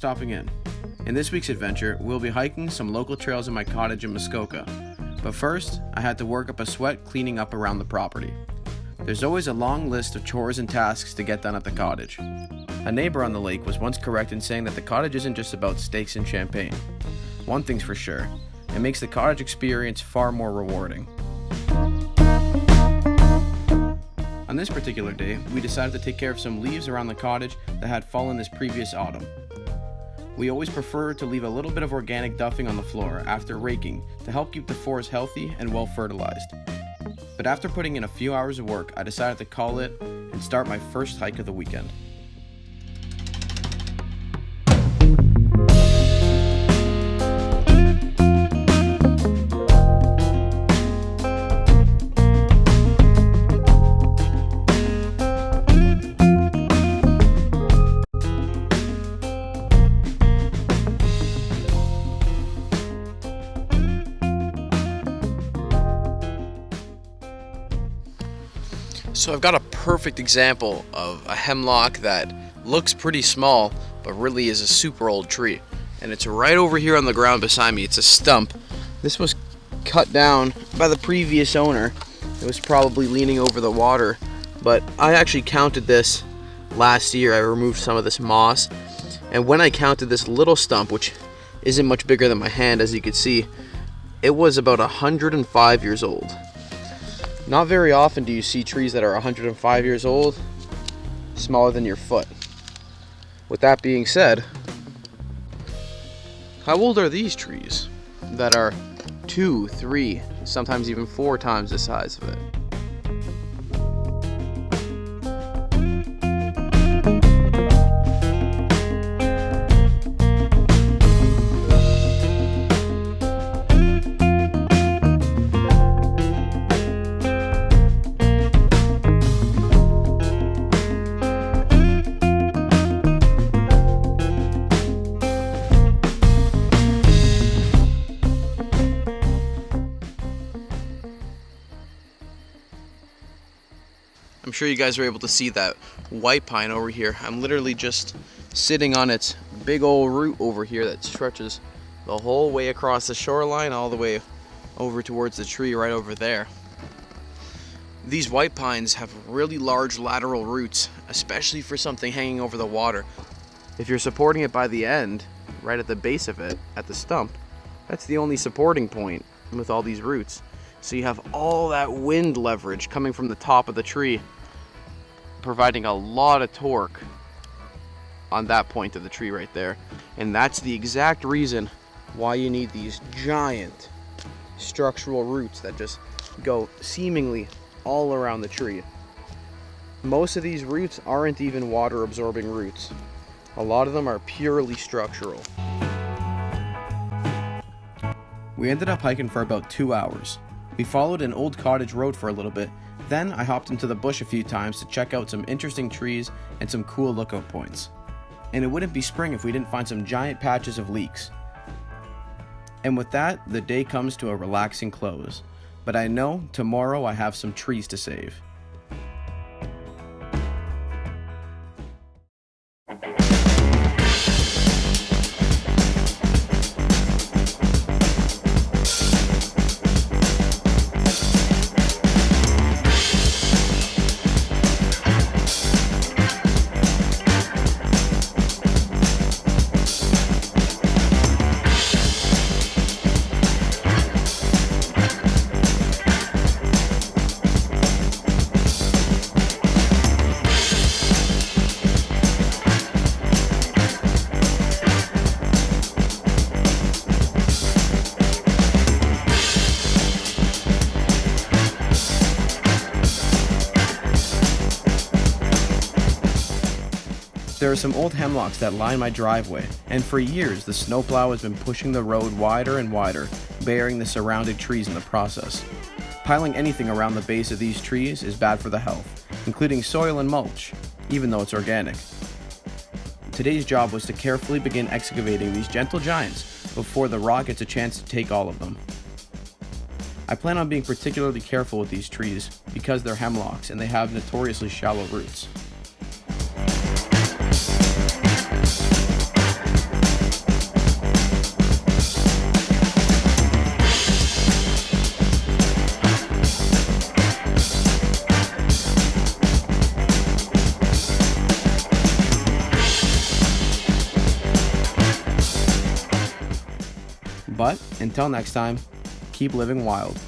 stopping in. In this week's adventure, we'll be hiking some local trails in my cottage in Muskoka. But first, I had to work up a sweat cleaning up around the property. There's always a long list of chores and tasks to get done at the cottage. A neighbor on the lake was once correct in saying that the cottage isn't just about steaks and champagne. One thing's for sure, it makes the cottage experience far more rewarding. On this particular day, we decided to take care of some leaves around the cottage that had fallen this previous autumn. We always prefer to leave a little bit of organic duffing on the floor after raking to help keep the forest healthy and well fertilized. But after putting in a few hours of work, I decided to call it and start my first hike of the weekend. So I've got a perfect example of a hemlock that looks pretty small, but really is a super old tree. And it's right over here on the ground beside me. It's a stump. This was cut down by the previous owner. It was probably leaning over the water, but I actually counted this last year. I removed some of this moss, and when I counted this little stump, which isn't much bigger than my hand, as you can see, it was about 105 years old. Not very often do you see trees that are 105 years old, smaller than your foot. With that being said, how old are these trees that are 2, 3, sometimes even 4 times the size of it? I'm sure you guys were able to see that white pine over here. I'm literally just sitting on its big old root over here that stretches the whole way across the shoreline all the way over towards the tree right over there. These white pines have really large lateral roots, especially for something hanging over the water. If you're supporting it by the end, right at the base of it, at the stump, that's the only supporting point with all these roots. So you have all that wind leverage coming from the top of the tree, providing a lot of torque on that point of the tree right there. And that's the exact reason why you need these giant structural roots that just go seemingly all around the tree. Most of these roots aren't even water absorbing roots. A lot of them are purely structural. We ended up hiking for about 2 hours. We followed an old cottage road for a little bit, then I hopped into the bush a few times to check out some interesting trees and some cool lookout points. And it wouldn't be spring if we didn't find some giant patches of leeks. And with that, the day comes to a relaxing close. But I know tomorrow I have some trees to save. There are some old hemlocks that line my driveway, and for years the snowplow has been pushing the road wider and wider, burying the surrounding trees in the process. Piling anything around the base of these trees is bad for the health, including soil and mulch, even though it's organic. Today's job was to carefully begin excavating these gentle giants before the rock gets a chance to take all of them. I plan on being particularly careful with these trees because they're hemlocks and they have notoriously shallow roots. But until next time, keep living wild.